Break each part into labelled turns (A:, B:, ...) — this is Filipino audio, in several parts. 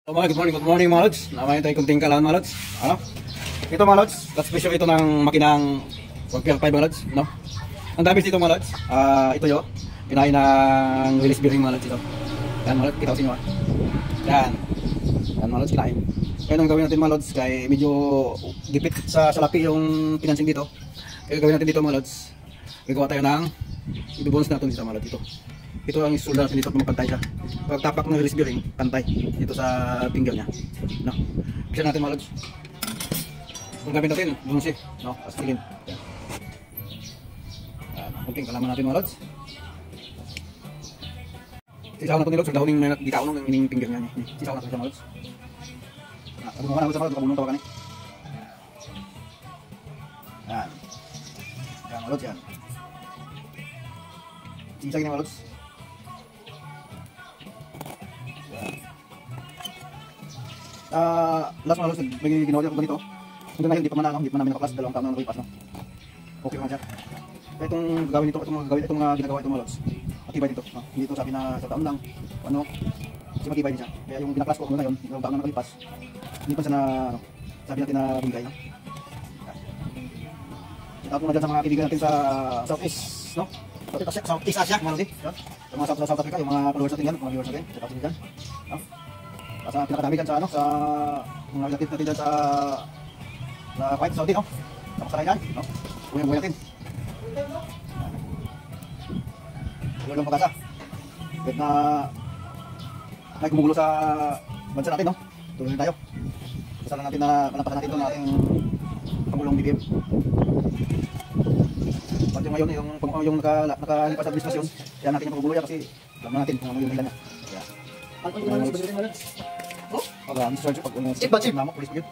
A: Good morning mga lods. Namayin tayo kunting kalaan mga lods. Ano? Ito mga lods, special ito ng makinang 1.5 mga lods, no? Ang dami dito mga lods. Ito 'yo. Pinain ng release bearing mga lods ito. Yan mga lods, kita ko sa inyo. Yan. Yan mga lods, pinain. Kaya ang gawin natin mga lods, kay medyo gipit sa salapi yung pinansing dito. Kaya gawin natin dito mga lods. Gagawa tayo ng ibibonus natin dito mga lods ito. Ito ang isulda natin dito para magpantay siya. Pag tapak ng release bearing, pantay dito sa finger niya. No? Bisa natin mga lods. Kung gawin natin, bunsi, no? Astilin. Kunting kalaman natin mga lods. Sisaw na ito ni lods, dahon yung gitaon ng ining finger niya. Sisaw na ito siya mga lods. Kabungan na ako sa mga lods, kabunong tawagan eh. Yan. Yan mga lods yan. Sisagin na mga lods. Last mga lods, may ginawa din ako ganito. Hanggang ngayon, hindi pa namin nakaplas, 2 taon na nakalipas, no? Okay naman siya. Kaya itong gagawin nito, itong ginagawa itong mga lods, matibay dito, no? Hindi ito sabi na 1 taon lang, ano, kasi matibay din siya. Kaya yung pinaklas ko hanggang ngayon, 2 taon na nakalipas, hindi pa siya na, ano, sabi natin na bigay, no? Shout out muna dyan sa mga kaibigan natin sa Southeast, no? Southeast Asia, mga lods, sa mga South Africa, yung mga followers natin yan, mga viewers natin, shout out din dyan, no? Sa pinakadami dyan sa ano, sa mga relative natin dyan sa Kuwait, Saudi, no? Sa Masaray dyan, no? Buhay natin. Walang pag-asa. Kahit na may gumugulo sa bansa natin, no? Tuloy tayo. Basta lang natin na manampasan natin ito na ating Pangulong BBM. Pati yung ngayon, yung nakalipas sa administrasyon, kaya natin yung paggugulo yan kasi alam natin kung ano yung nila niya. Ano yung mga nagbasarin mo lang? Oh? Mr. Sergio, pag chip naman, polis mo yun.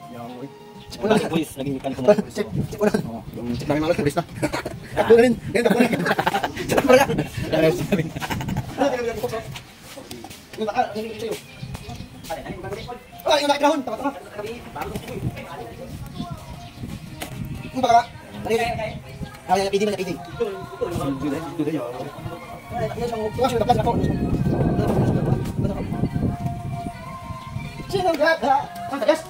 A: Chip mo lang. Polis, naging ikan ko na. Chip mo lang. Chip namin mga polis na. Takbo na rin. Takbo na rin. Chip mo lang. Yung naka, yung ito yun. Yung nakikahon. Tama. Yung baka. Ay, pwede mo na, pwede. Sino gata? Ang tagas?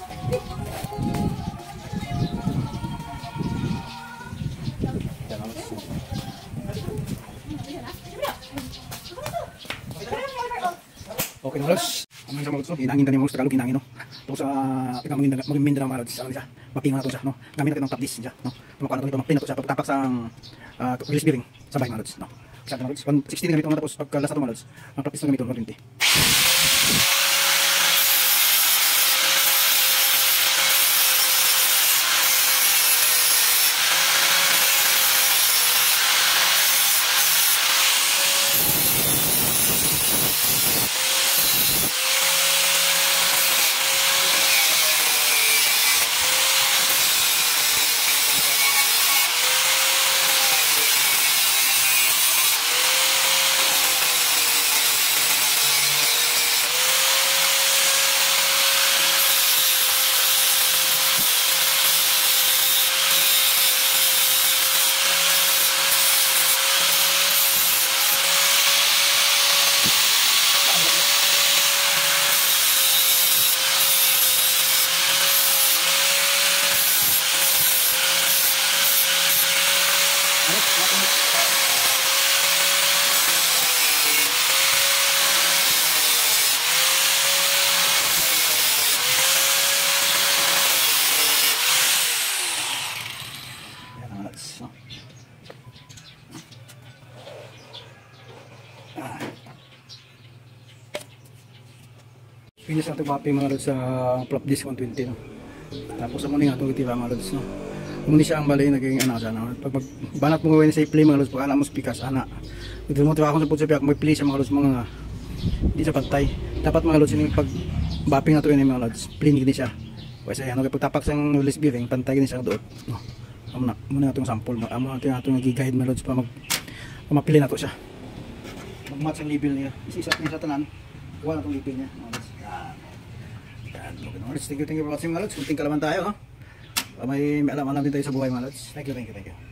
A: Okay mga lods. Ang sa mga lods, hinangin na niya mga lods, Tagalog hinangin, no? Ito sa Mindanao mga lods, ano siya, mapinga na ito siya, no? Gamit natin ng top dish siya, no? Tumakuha na ito, mapinga na ito siya, pagtapak sa release bearing, sabay mga lods, no? Kasi mga lods, 16 gamit ito, tapos pagka last na ito mga lods, ang practice na gamit ito, 120. Pinis natin mapping mga lods sa flop disk 120, no? Tapos sa muna nga itong itira mga lods, no? Muna siya ang bali naging ano siya, no? Pag banat mo gawin sa play mga lods, pag alam mo spikas, ana ito mo tiwa akong sa putsa may play siya mga lods, mga hindi siya pantay. Dapat mga lods yung pag mapping na ito yun mga lods, plain gini siya. Kasi ano, pag tapak sa release bearing, pantay gini siya doon, no? Muna itong sample, muna itong nag-guide mga lods para mapili na ito siya, mag-match ang label niya. Isa sa tanan, wala na itong label niya mga lods. Thank you for watching mga lods. Kunting kalaman tayo, no? May alam din tayo sa buhay mga lods. Thank you.